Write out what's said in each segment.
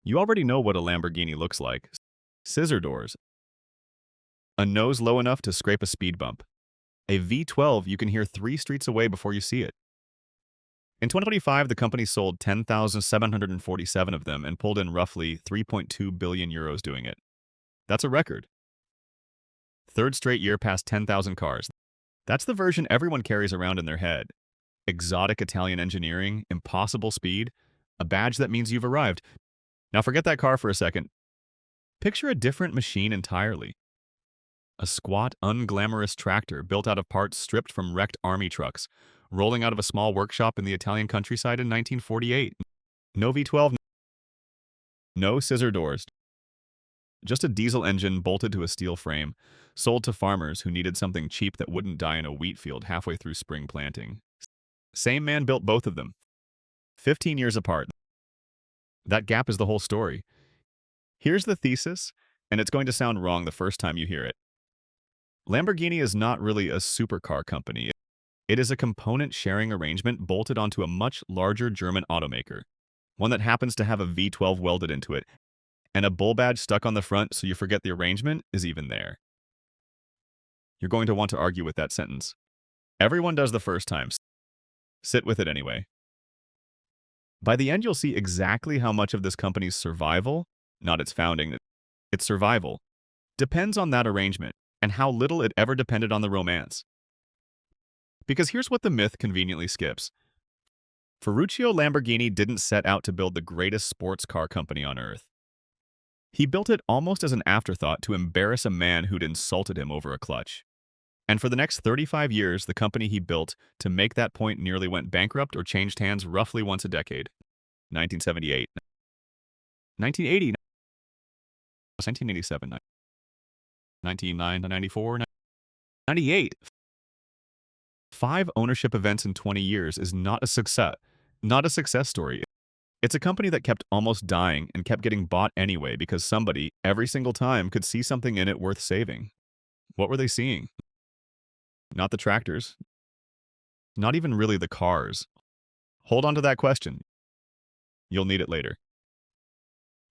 You already know what a Lamborghini looks like. Scissor doors, a nose low enough to scrape a speed bump. A V12 you can hear 3 streets away before you see it. In 2025, the company sold 10,747 of them and pulled in roughly 3.2 billion euros doing it. That's a record. Third straight year past 10,000 cars. That's the version everyone carries around in their head. Exotic Italian engineering, impossible speed, a badge that means you've arrived. Now forget that car for a second. Picture a different machine entirely. A squat, unglamorous tractor built out of parts stripped from wrecked army trucks, rolling out of a small workshop in the Italian countryside in 1948. No V12, no scissor doors. Just a diesel engine bolted to a steel frame, sold to farmers who needed something cheap that wouldn't die in a wheat field halfway through spring planting. Same man built both of them, 15 years apart. That gap is the whole story. Here's the thesis, and it's going to sound wrong the first time you hear it. Lamborghini is not really a supercar company. It is a component-sharing arrangement bolted onto a much larger German automaker, one that happens to have a V12 welded into it, and a bull badge stuck on the front so you forget the arrangement is even there. You're going to want to argue with that sentence. Everyone does the first time. Sit with it anyway. By the end, you'll see exactly how much of this company's survival, not its founding, its survival, depends on that arrangement, and how little it ever depended on the romance. Because here's what the myth conveniently skips. Ferruccio Lamborghini didn't set out to build the greatest sports car company on earth. He built it almost as an afterthought to embarrass a man who'd insulted him over a clutch. And for the next 35 years, the company he built to make that point nearly went bankrupt or changed hands roughly once a decade. 1978, 1980, 1987, 1994, 98. 5 ownership events in 20 years is not a success story. It's a company that kept almost dying and kept getting bought anyway because somebody, every single time, could see something in it worth saving. What were they seeing? Not the tractors. Not even really the cars. Hold on to that question. You'll need it later.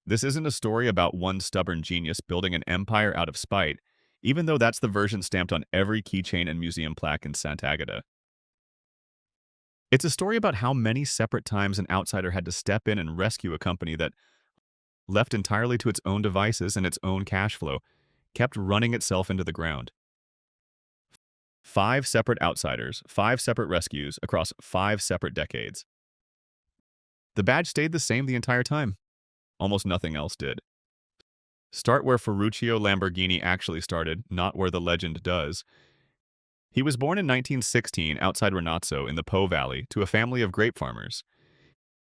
This isn't a story about one stubborn genius building an empire out of spite, even though that's the version stamped on every keychain and museum plaque in Sant'Agata. It's a story about how many separate times an outsider had to step in and rescue a company that, left entirely to its own devices and its own cash flow, kept running itself into the ground. 5 separate outsiders, 5 separate rescues across 5 separate decades. The badge stayed the same the entire time. Almost nothing else did. Start where Ferruccio Lamborghini actually started, not where the legend does. He was born in 1916 outside Renazzo in the Po Valley to a family of grape farmers.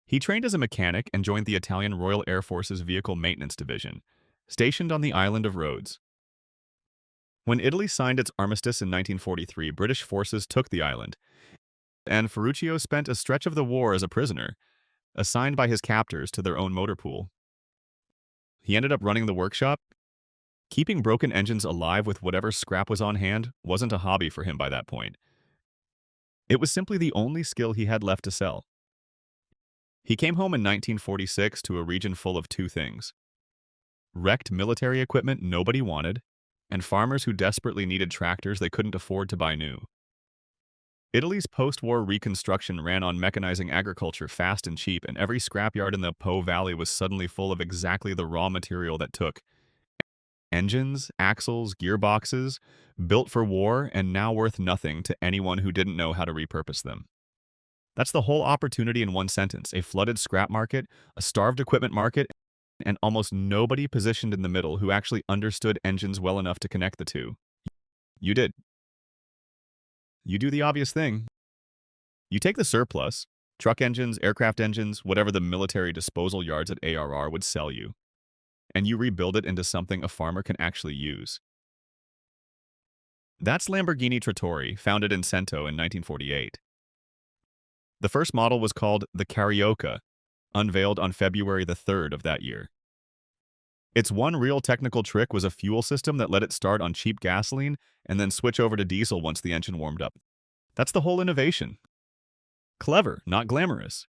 He trained as a mechanic and joined the Italian Royal Air Force's Vehicle Maintenance Division, stationed on the island of Rhodes. When Italy signed its armistice in 1943, British forces took the island, and Ferruccio spent a stretch of the war as a prisoner, assigned by his captors to their own motor pool. He ended up running the workshop. Keeping broken engines alive with whatever scrap was on hand wasn't a hobby for him by that point. It was simply the only skill he had left to sell. He came home in 1946 to a region full of 2 things: wrecked military equipment nobody wanted, and farmers who desperately needed tractors they couldn't afford to buy new. Italy's post-war reconstruction ran on mechanizing agriculture fast and cheap, and every scrapyard in the Po Valley was suddenly full of exactly the raw material that took engines, axles, gearboxes, built for war and now worth nothing to anyone who didn't know how to repurpose them. That's the whole opportunity in one sentence: a flooded scrap market, a starved equipment market, and almost nobody positioned in the middle who actually understood engines well enough to connect the two. You did. You do the obvious thing. You take the surplus, truck engines, aircraft engines, whatever the military disposal yards at ARR would sell you, and you rebuild it into something a farmer can actually use. That's Lamborghini Trattori, founded in Cento in 1948. The first model was called the Carioca, unveiled on February the 3rd of that year. Its one real technical trick was a fuel system that let it start on cheap gasoline and then switch over to diesel once the engine warmed up. That's the whole innovation. Clever, not glamorous.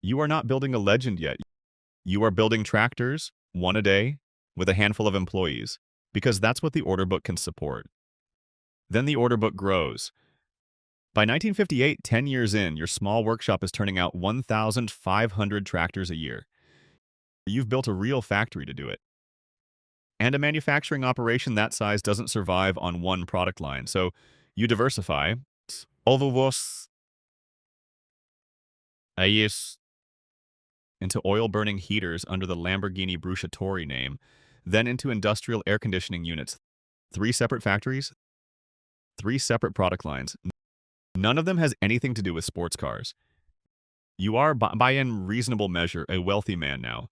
You are not building a legend yet. You are building tractors, one a day, with a handful of employees, because that's what the order book can support. Then the order book grows. By 1958, 10 years in, your small workshop is turning out 1,500 tractors a year. You've built a real factory to do it. And a manufacturing operation that size doesn't survive on one product line, so you diversify. Ovovos. Ayes. Into oil-burning heaters under the Lamborghini Bruciatori name, then into industrial air conditioning units. 3 separate factories, 3 separate product lines. None of them has anything to do with sports cars. You are, by in reasonable measure, a wealthy man now.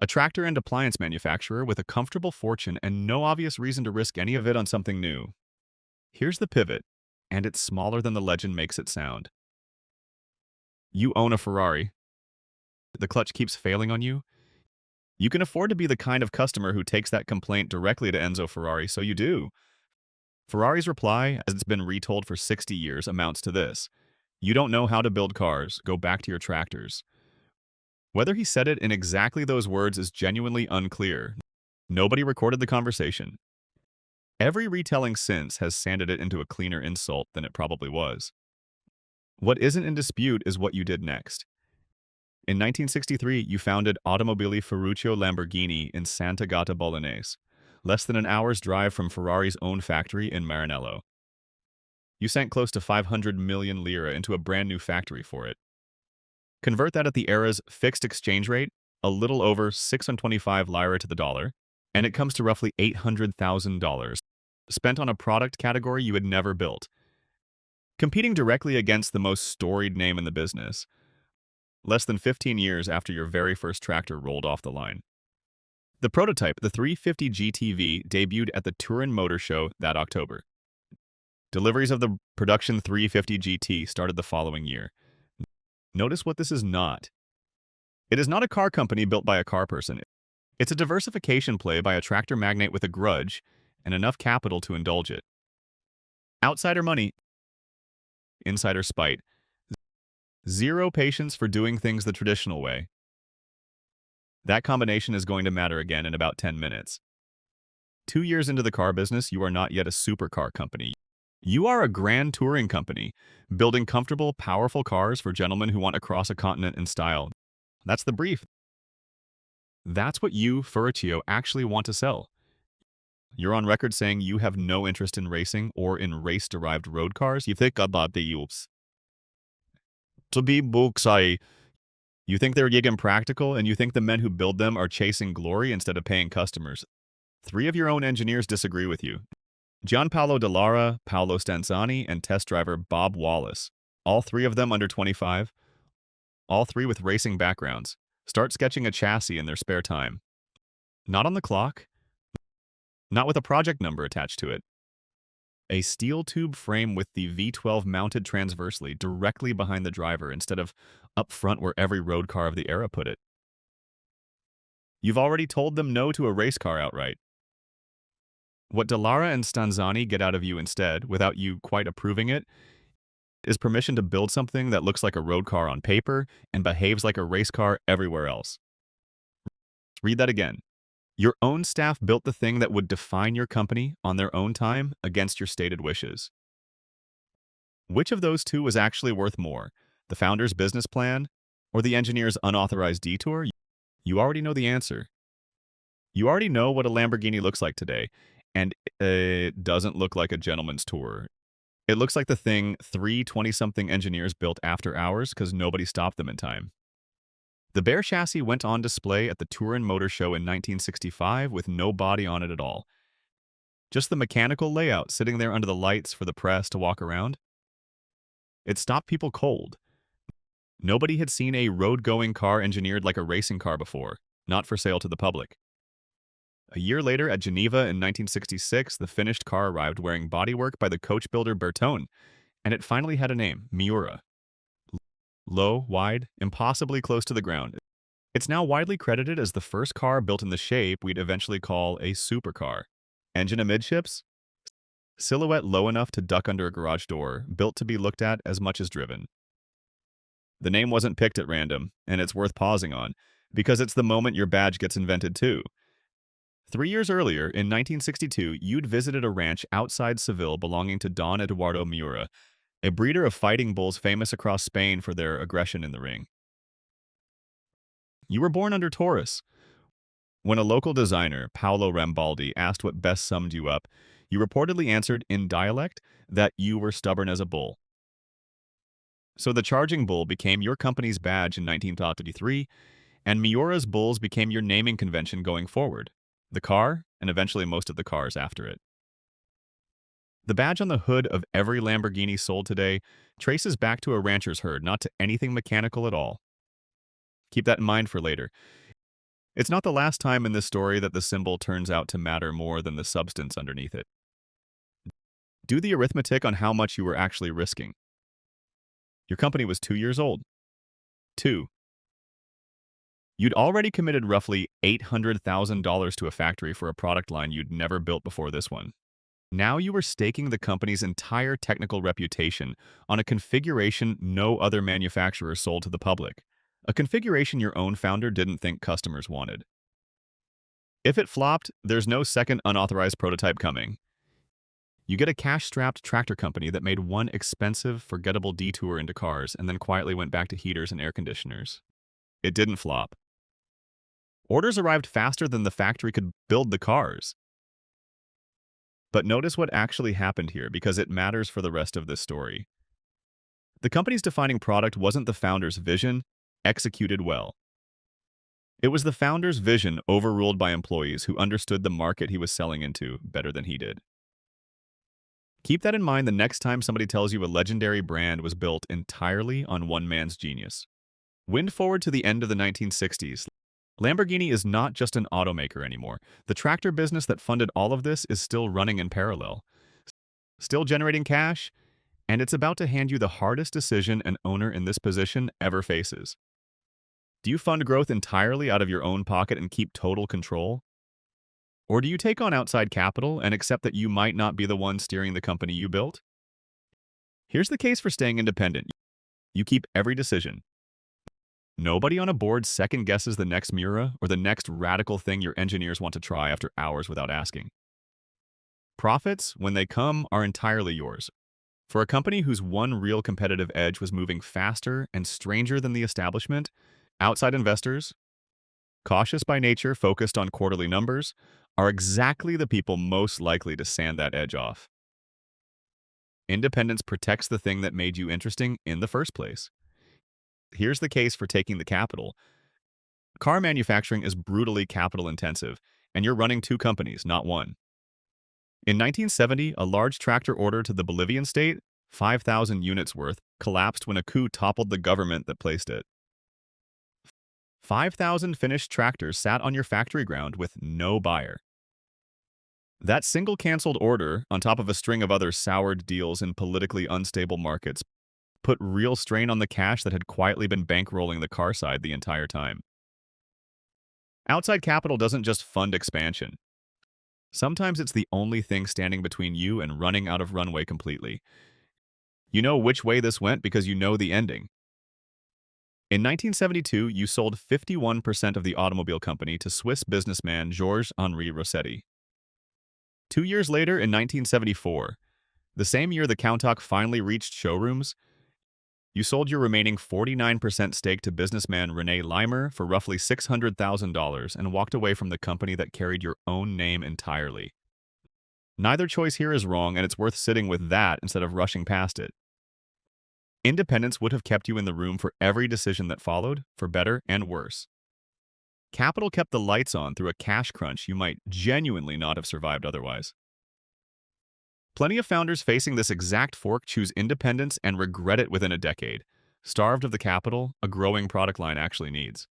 A tractor and appliance manufacturer with a comfortable fortune and no obvious reason to risk any of it on something new. Here's the pivot, and it's smaller than the legend makes it sound. You own a Ferrari. The clutch keeps failing on you. You can afford to be the kind of customer who takes that complaint directly to Enzo Ferrari, so you do. Ferrari's reply, as it's been retold for 60 years, amounts to this. You don't know how to build cars, go back to your tractors. Whether he said it in exactly those words is genuinely unclear. Nobody recorded the conversation. Every retelling since has sanded it into a cleaner insult than it probably was. What isn't in dispute is what you did next. In 1963, you founded Automobili Lamborghini in Sant'Agata Bolognese, less than an hour's drive from Ferrari's own factory in Maranello. You sank close to 500 million lira into a brand new factory for it. Convert that at the era's fixed exchange rate, a little over 625 lira to the dollar, and it comes to roughly $800,000, spent on a product category you had never built, competing directly against the most storied name in the business, less than 15 years after your very first tractor rolled off the line. The prototype, the 350 GTV, debuted at the Turin Motor Show that October. Deliveries of the production 350 GT started the following year. Notice what this is not. It is not a car company built by a car person. It's a diversification play by a tractor magnate with a grudge and enough capital to indulge it. Outsider money, insider spite, zero patience for doing things the traditional way. That combination is going to matter again in about 10 minutes. 2 years into the car business, you are not yet a supercar company. You are a grand touring company, building comfortable, powerful cars for gentlemen who want to cross a continent in style. That's the brief. That's what you, Ferruccio, actually want to sell. You're on record saying you have no interest in racing or in race-derived road cars. You think about the youths. To be buksai. You think they're gig impractical, and you think the men who build them are chasing glory instead of paying customers. 3 of your own engineers disagree with you. Gianpaolo Dallara, Paolo Stanzani, and test driver Bob Wallace. All 3 of them under 25. All 3 with racing backgrounds. Start sketching a chassis in their spare time. Not on the clock. Not with a project number attached to it. A steel tube frame with the V12 mounted transversely directly behind the driver instead of up front where every road car of the era put it. You've already told them no to a race car outright. What Dallara and Stanzani get out of you instead, without you quite approving it, is permission to build something that looks like a road car on paper and behaves like a race car everywhere else. Read that again. Your own staff built the thing that would define your company on their own time against your stated wishes. Which of those 2 was actually worth more, the founder's business plan or the engineer's unauthorized detour? You already know the answer. You already know what a Lamborghini looks like today, and it doesn't look like a gentleman's tour. It looks like the thing 3 20-something engineers built after hours because nobody stopped them in time. The bare chassis went on display at the Turin Motor Show in 1965 with no body on it at all. Just the mechanical layout sitting there under the lights for the press to walk around. It stopped people cold. Nobody had seen a road-going car engineered like a racing car before, not for sale to the public. A year later, at Geneva in 1966, the finished car arrived wearing bodywork by the coach builder Bertone, and it finally had a name, Miura. Low, wide, impossibly close to the ground. It's now widely credited as the first car built in the shape we'd eventually call a supercar. Engine amidships? Silhouette low enough to duck under a garage door, built to be looked at as much as driven. The name wasn't picked at random, and it's worth pausing on, because it's the moment your badge gets invented too. 3 years earlier, in 1962, you'd visited a ranch outside Seville belonging to Don Eduardo Miura, a breeder of fighting bulls famous across Spain for their aggression in the ring. You were born under Taurus. When a local designer, Paolo Rambaldi, asked what best summed you up, you reportedly answered in dialect that you were stubborn as a bull. So the charging bull became your company's badge in 1933, and Miura's bulls became your naming convention going forward. The car, and eventually most of the cars after it. The badge on the hood of every Lamborghini sold today traces back to a rancher's herd, not to anything mechanical at all. Keep that in mind for later. It's not the last time in this story that the symbol turns out to matter more than the substance underneath it. Do the arithmetic on how much you were actually risking. Your company was 2 years old. 2. You'd already committed roughly $800,000 to a factory for a product line you'd never built before this one. Now you were staking the company's entire technical reputation on a configuration no other manufacturer sold to the public, a configuration your own founder didn't think customers wanted. If it flopped, there's no second unauthorized prototype coming. You get a cash-strapped tractor company that made one expensive, forgettable detour into cars and then quietly went back to heaters and air conditioners. It didn't flop. Orders arrived faster than the factory could build the cars. But notice what actually happened here, because it matters for the rest of this story. The company's defining product wasn't the founder's vision, executed well. It was the founder's vision overruled by employees who understood the market he was selling into better than he did. Keep that in mind the next time somebody tells you a legendary brand was built entirely on one man's genius. Wind forward to the end of the 1960s. Lamborghini is not just an automaker anymore. The tractor business that funded all of this is still running in parallel, still generating cash, and it's about to hand you the hardest decision an owner in this position ever faces. Do you fund growth entirely out of your own pocket and keep total control? Or do you take on outside capital and accept that you might not be the one steering the company you built? Here's the case for staying independent. You keep every decision. Nobody on a board second-guesses the next Miura or the next radical thing your engineers want to try after hours without asking. Profits, when they come, are entirely yours. For a company whose one real competitive edge was moving faster and stranger than the establishment, outside investors, cautious by nature, focused on quarterly numbers, are exactly the people most likely to sand that edge off. Independence protects the thing that made you interesting in the first place. Here's the case for taking the capital. Car manufacturing is brutally capital-intensive, and you're running two companies, not one. In 1970, a large tractor order to the Bolivian state, 5,000 units worth, collapsed when a coup toppled the government that placed it. 5,000 finished tractors sat on your factory ground with no buyer. That single canceled order, on top of a string of other soured deals in politically unstable markets, put real strain on the cash that had quietly been bankrolling the car side the entire time. Outside capital doesn't just fund expansion. Sometimes it's the only thing standing between you and running out of runway completely. You know which way this went because you know the ending. In 1972, you sold 51% of the automobile company to Swiss businessman Georges-Henri Rossetti. 2 years later, in 1974, the same year the Countach finally reached showrooms, you sold your remaining 49% stake to businessman René Leimer for roughly $600,000 and walked away from the company that carried your own name entirely. Neither choice here is wrong, and it's worth sitting with that instead of rushing past it. Independence would have kept you in the room for every decision that followed, for better and worse. Capital kept the lights on through a cash crunch you might genuinely not have survived otherwise. Plenty of founders facing this exact fork choose independence and regret it within a decade, starved of the capital a growing product line actually needs.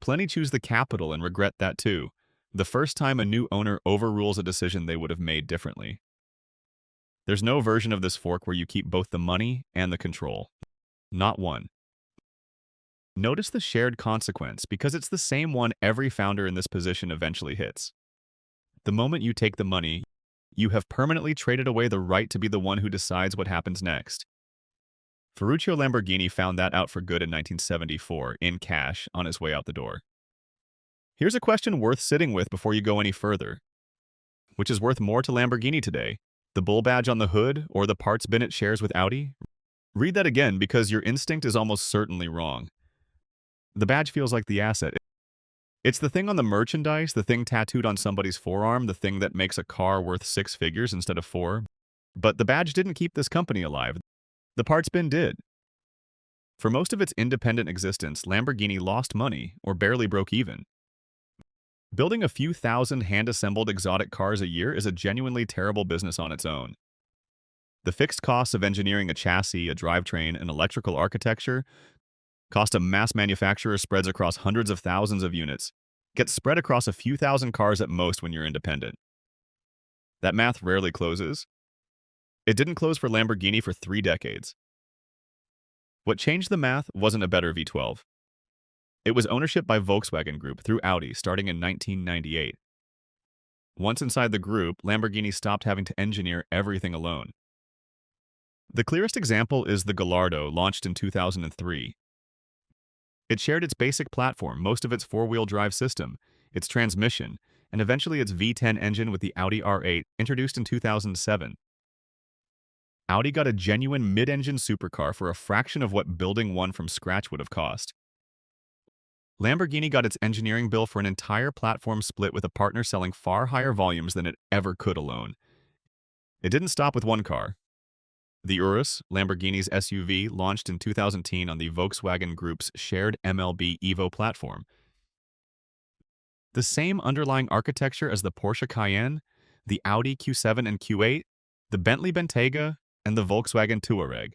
Plenty choose the capital and regret that too, the first time a new owner overrules a decision they would have made differently. There's no version of this fork where you keep both the money and the control. Not one. Notice the shared consequence, because it's the same one every founder in this position eventually hits. The moment you take the money, you have permanently traded away the right to be the one who decides what happens next. Ferruccio Lamborghini found that out for good in 1974, in cash, on his way out the door. Here's a question worth sitting with before you go any further. Which is worth more to Lamborghini today? The bull badge on the hood or the parts bin it shares with Audi? Read that again because your instinct is almost certainly wrong. The badge feels like the asset. It's the thing on the merchandise, the thing tattooed on somebody's forearm, the thing that makes a car worth 6 figures instead of 4. But the badge didn't keep this company alive. The parts bin did. For most of its independent existence, Lamborghini lost money or barely broke even. Building a few thousand hand-assembled exotic cars a year is a genuinely terrible business on its own. The fixed costs of engineering a chassis, a drivetrain, and electrical architecture, cost a mass manufacturer spreads across hundreds of thousands of units, gets spread across a few thousand cars at most when you're independent. That math rarely closes. It didn't close for Lamborghini for 3 decades. What changed the math wasn't a better V12. It was ownership by Volkswagen Group through Audi starting in 1998. Once inside the group, Lamborghini stopped having to engineer everything alone. The clearest example is the Gallardo, launched in 2003. It shared its basic platform, most of its four-wheel drive system, its transmission, and eventually its V10 engine with the Audi R8, introduced in 2007. Audi got a genuine mid-engine supercar for a fraction of what building one from scratch would have cost. Lamborghini got its engineering bill for an entire platform split with a partner selling far higher volumes than it ever could alone. It didn't stop with one car. The Urus, Lamborghini's SUV, launched in 2010 on the Volkswagen Group's shared MLB Evo platform. The same underlying architecture as the Porsche Cayenne, the Audi Q7 and Q8, the Bentley Bentayga, and the Volkswagen Touareg.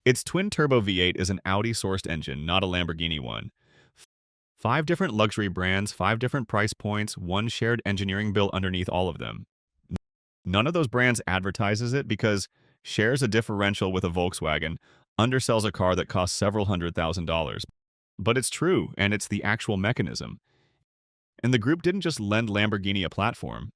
Its twin-turbo V8 is an Audi-sourced engine, not a Lamborghini one. 5 different luxury brands, 5 different price points, one shared engineering bill underneath all of them. None of those brands advertises it because shares a differential with a Volkswagen, undersells a car that costs several $100,000. But it's true, and it's the actual mechanism. And the group didn't just lend Lamborghini a platform.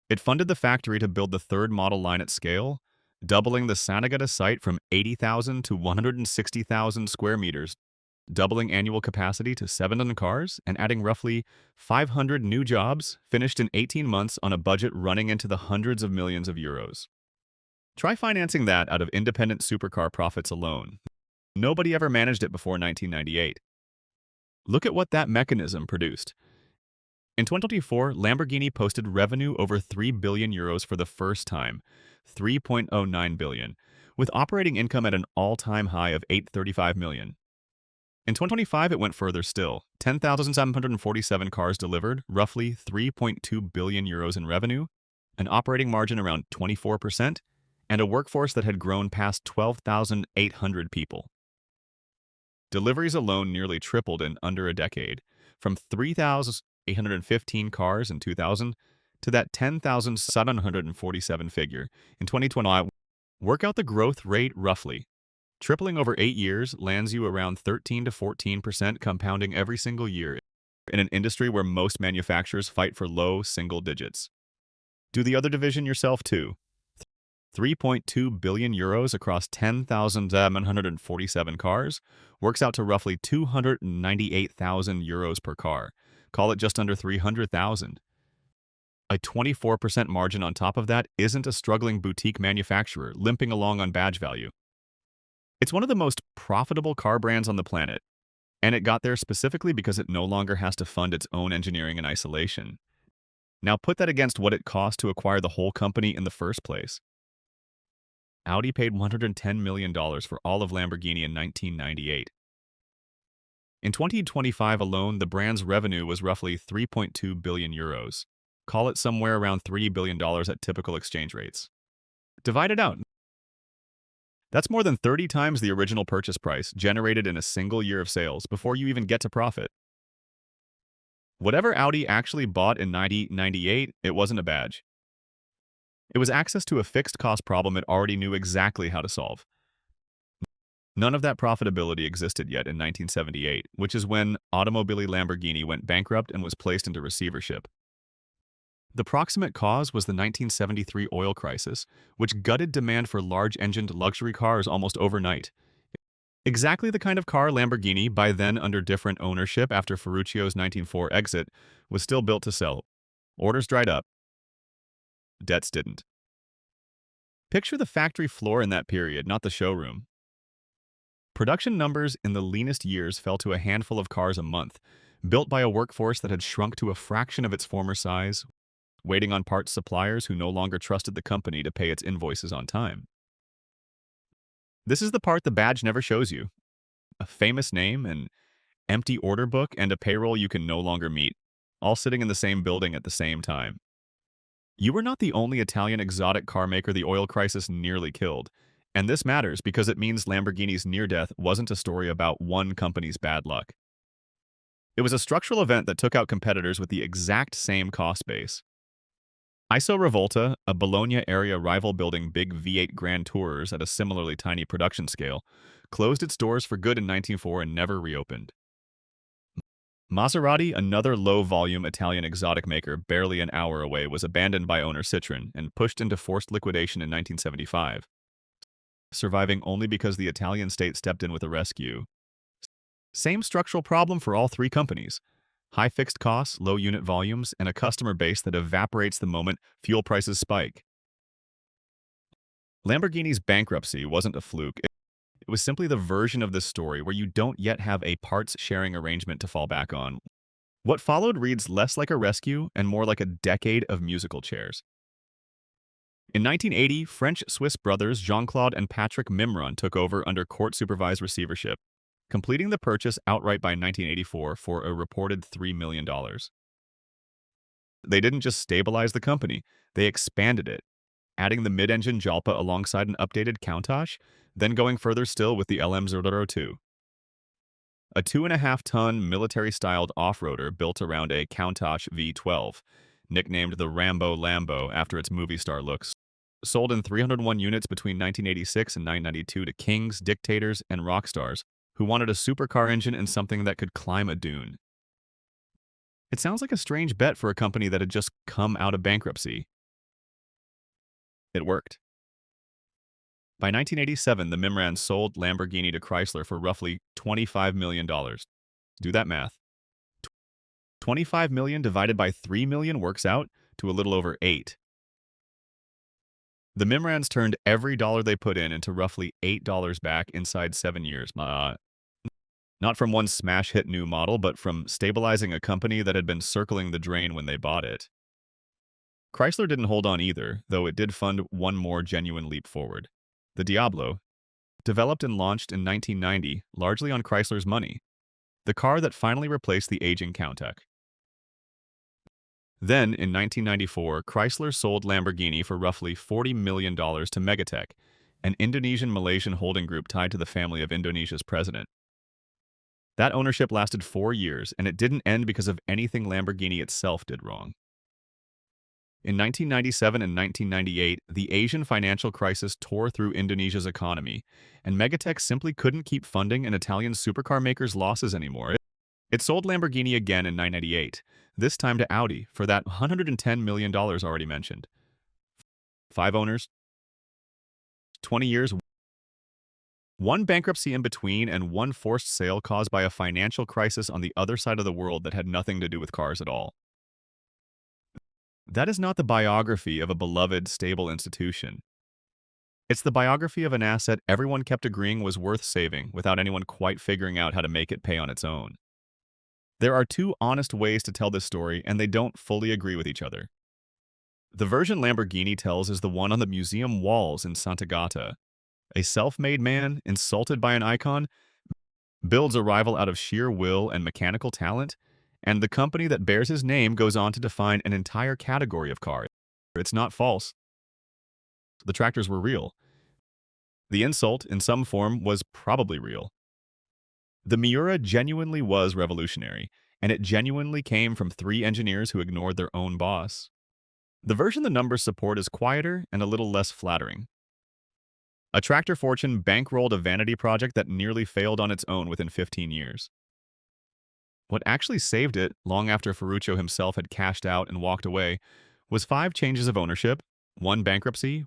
It funded the factory to build the third model line at scale, doubling the San Agata site from 80,000 to 160,000 square meters, doubling annual capacity to 700 cars, and adding roughly 500 new jobs, finished in 18 months on a budget running into the hundreds of millions of euros. Try financing that out of independent supercar profits alone. Nobody ever managed it before 1998. Look at what that mechanism produced. In 2024, Lamborghini posted revenue over 3 billion euros for the first time, 3.09 billion, with operating income at an all-time high of 835 million. In 2025, it went further still. 10,747 cars delivered, roughly 3.2 billion euros in revenue, an operating margin around 24%, and a workforce that had grown past 12,800 people. Deliveries alone nearly tripled in under a decade, from 3,815 cars in 2000 to that 10,747 figure in 2020. Work out the growth rate roughly. Tripling over 8 years lands you around 13 to 14% compounding every single year in an industry where most manufacturers fight for low single digits. Do the other division yourself too. 3.2 billion euros across 10,747 cars works out to roughly 298,000 euros per car. Call it just under 300,000. A 24% margin on top of that isn't a struggling boutique manufacturer limping along on badge value. It's one of the most profitable car brands on the planet, and it got there specifically because it no longer has to fund its own engineering in isolation. Now put that against what it cost to acquire the whole company in the first place. Audi paid $110 million for all of Lamborghini in 1998. In 2025 alone, the brand's revenue was roughly 3.2 billion euros. Call it somewhere around $3 billion at typical exchange rates. Divide it out. That's more than 30 times the original purchase price generated in a single year of sales before you even get to profit. Whatever Audi actually bought in 1998, it wasn't a badge. It was access to a fixed cost problem it already knew exactly how to solve. None of that profitability existed yet in 1978, which is when Automobili Lamborghini went bankrupt and was placed into receivership. The proximate cause was the 1973 oil crisis, which gutted demand for large-engined luxury cars almost overnight. Exactly the kind of car Lamborghini, by then under different ownership after Ferruccio's 1904 exit, was still built to sell. Orders dried up. Debts didn't. Picture the factory floor in that period, not the showroom. Production numbers in the leanest years fell to a handful of cars a month, built by a workforce that had shrunk to a fraction of its former size, waiting on parts suppliers who no longer trusted the company to pay its invoices on time. This is the part the badge never shows you. A famous name, an empty order book, and a payroll you can no longer meet, all sitting in the same building at the same time. You were not the only Italian exotic car maker the oil crisis nearly killed, and this matters because it means Lamborghini's near death wasn't a story about one company's bad luck. It was a structural event that took out competitors with the exact same cost base. ISO Revolta, a Bologna area rival building big V8 Grand Tourers at a similarly tiny production scale, closed its doors for good in 1904 and never reopened. Maserati, another low-volume Italian exotic maker barely an hour away, was abandoned by owner Citroën and pushed into forced liquidation in 1975, surviving only because the Italian state stepped in with a rescue. Same structural problem for all three companies. High fixed costs, low unit volumes, and a customer base that evaporates the moment fuel prices spike. Lamborghini's bankruptcy wasn't a fluke. It was simply the version of this story where you don't yet have a parts-sharing arrangement to fall back on. What followed reads less like a rescue and more like a decade of musical chairs. In 1980, French-Swiss brothers Jean-Claude and Patrick Mimron took over under court-supervised receivership, completing the purchase outright by 1984 for a reported $3 million. They didn't just stabilize the company, they expanded it, adding the mid-engine Jalpa alongside an updated Countach, then going further still with the LM002. A 2.5-ton military-styled off-roader built around a Countach V12, nicknamed the Rambo Lambo after its movie star looks, sold in 301 units between 1986 and 1992 to kings, dictators, and rock stars who wanted a supercar engine and something that could climb a dune. It sounds like a strange bet for a company that had just come out of bankruptcy. It worked. By 1987, the Mimrans sold Lamborghini to Chrysler for roughly $25 million. Do that math. 25 million divided by 3 million works out to a little over 8. The Mimrans turned every dollar they put in into roughly $8 back inside 7 years. Not from one smash-hit new model, but from stabilizing a company that had been circling the drain when they bought it. Chrysler didn't hold on either, though it did fund one more genuine leap forward. The Diablo, developed and launched in 1990, largely on Chrysler's money. The car that finally replaced the aging Countach. Then, in 1994, Chrysler sold Lamborghini for roughly $40 million to Megatech, an Indonesian-Malaysian holding group tied to the family of Indonesia's president. That ownership lasted 4 years, and it didn't end because of anything Lamborghini itself did wrong. In 1997 and 1998, the Asian financial crisis tore through Indonesia's economy, and Megatech simply couldn't keep funding an Italian supercar maker's losses anymore. It sold Lamborghini again in 1998, this time to Audi for that $110 million already mentioned. 5 owners, 20 years, one bankruptcy in between, and one forced sale caused by a financial crisis on the other side of the world that had nothing to do with cars at all. That is not the biography of a beloved, stable institution. It's the biography of an asset everyone kept agreeing was worth saving without anyone quite figuring out how to make it pay on its own. There are 2 honest ways to tell this story, and they don't fully agree with each other. The version Lamborghini tells is the one on the museum walls in Sant'Agata. A self-made man, insulted by an icon, builds a rival out of sheer will and mechanical talent, and the company that bears his name goes on to define an entire category of car. It's not false. The tractors were real. The insult, in some form, was probably real. The Miura genuinely was revolutionary, and it genuinely came from 3 engineers who ignored their own boss. The version the numbers support is quieter and a little less flattering. A tractor fortune bankrolled a vanity project that nearly failed on its own within 15 years. What actually saved it, long after Ferruccio himself had cashed out and walked away, was 5 changes of ownership, 1 bankruptcy,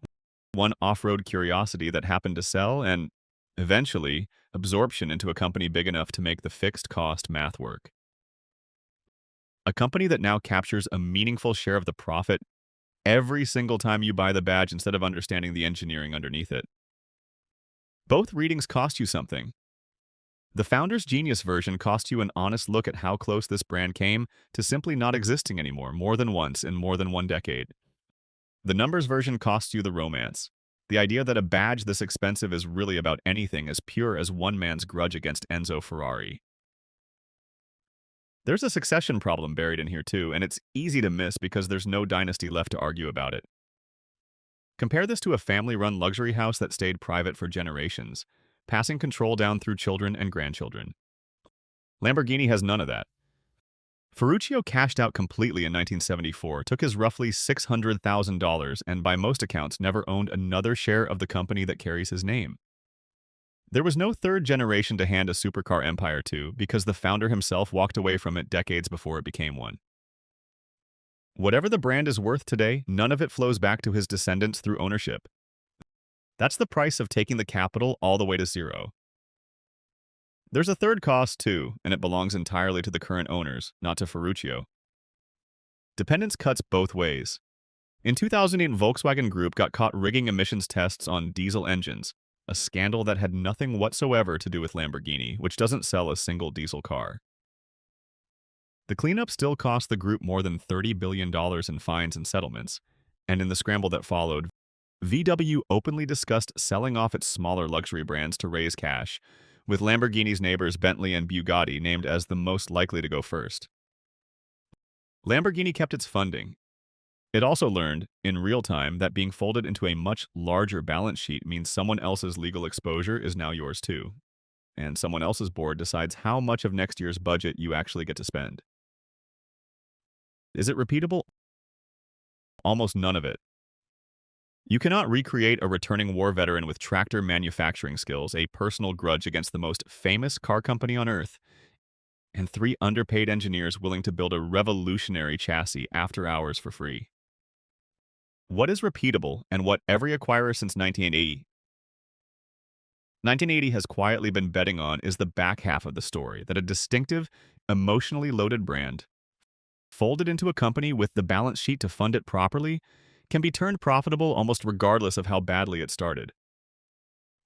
1 off-road curiosity that happened to sell, and, eventually, absorption into a company big enough to make the fixed cost math work. A company that now captures a meaningful share of the profit every single time you buy the badge instead of understanding the engineering underneath it. Both readings cost you something. The Founder's Genius version cost you an honest look at how close this brand came to simply not existing anymore more than once in more than 1 decade. The Numbers version costs you the romance. The idea that a badge this expensive is really about anything as pure as one man's grudge against Enzo Ferrari. There's a succession problem buried in here too, and it's easy to miss because there's no dynasty left to argue about it. Compare this to a family-run luxury house that stayed private for generations, passing control down through children and grandchildren. Lamborghini has none of that. Ferruccio cashed out completely in 1974, took his roughly $600,000, and by most accounts never owned another share of the company that carries his name. There was no third generation to hand a supercar empire to because the founder himself walked away from it decades before it became one. Whatever the brand is worth today, none of it flows back to his descendants through ownership. That's the price of taking the capital all the way to zero. There's a third cost too, and it belongs entirely to the current owners, not to Ferruccio. Dependence cuts both ways. In 2008, Volkswagen Group got caught rigging emissions tests on diesel engines, a scandal that had nothing whatsoever to do with Lamborghini, which doesn't sell a single diesel car. The cleanup still cost the group more than $30 billion in fines and settlements, and in the scramble that followed, VW openly discussed selling off its smaller luxury brands to raise cash, with Lamborghini's neighbors Bentley and Bugatti named as the most likely to go first. Lamborghini kept its funding. It also learned, in real time, that being folded into a much larger balance sheet means someone else's legal exposure is now yours too, and someone else's board decides how much of next year's budget you actually get to spend. Is it repeatable? Almost none of it. You cannot recreate a returning war veteran with tractor manufacturing skills, a personal grudge against the most famous car company on earth, and 3 underpaid engineers willing to build a revolutionary chassis after hours for free. What is repeatable and what every acquirer since 1980 has quietly been betting on is the back half of the story, that a distinctive, emotionally loaded brand, folded into a company with the balance sheet to fund it properly, can be turned profitable almost regardless of how badly it started.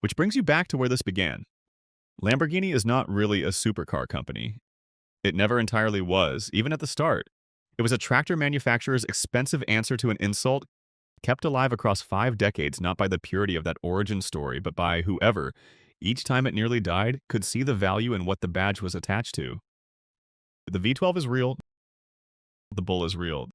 Which brings you back to where this began. Lamborghini is not really a supercar company. It never entirely was, even at the start. It was a tractor manufacturer's expensive answer to an insult, kept alive across 5 decades not by the purity of that origin story, but by whoever, each time it nearly died, could see the value in what the badge was attached to. The V12 is real. The bull is real.